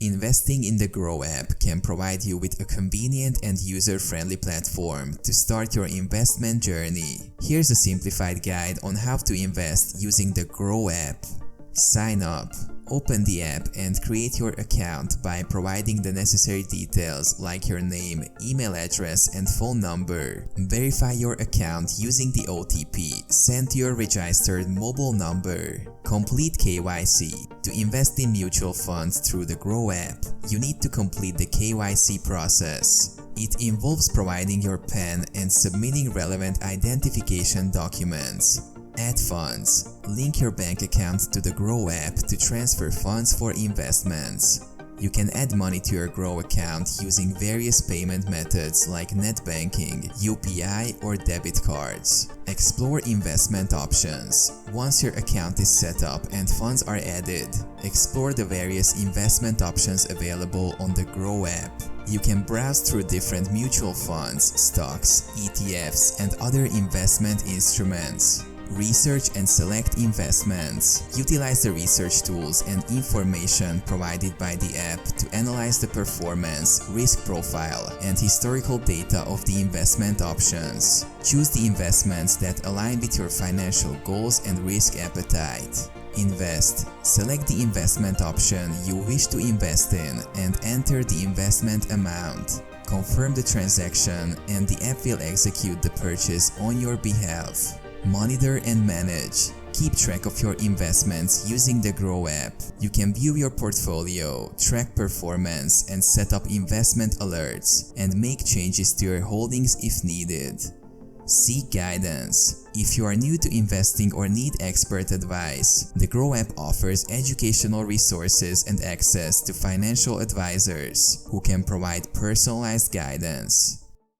Investing in the Groww app can provide you with a convenient and user-friendly platform to start your investment journey. Here's a simplified guide on how to invest using the Groww app. Sign up. Open the app and create your account by providing the necessary details like your name, email address, and phone number. Verify your account using the OTP sent to your registered mobile number. Complete KYC. To invest in mutual funds through the Groww app, you need to complete the KYC process. It involves providing your PAN and submitting relevant identification documents. Add funds. Link your bank account to the Groww app to transfer funds for investments. You can add money to your Groww account using various payment methods like net banking, UPI, or debit cards. Explore investment options. Once your account is set up and funds are added, explore the various investment options available on the Groww app. You can browse through different mutual funds, stocks, ETFs, and other investment instruments. Research and select investments. Utilize the research tools and information provided by the app to analyze the performance, risk profile, and historical data of the investment options. Choose the investments that align with your financial goals and risk appetite. Invest. Select the investment option you wish to invest in and enter the investment amount. Confirm the transaction and the app will execute the purchase on your behalf. Monitor and manage. Keep track of your investments using the Groww app. You can view your portfolio, track performance, and set up investment alerts, and make changes to your holdings if needed. Seek guidance. If you are new to investing or need expert advice, the Groww app offers educational resources and access to financial advisors who can provide personalized guidance.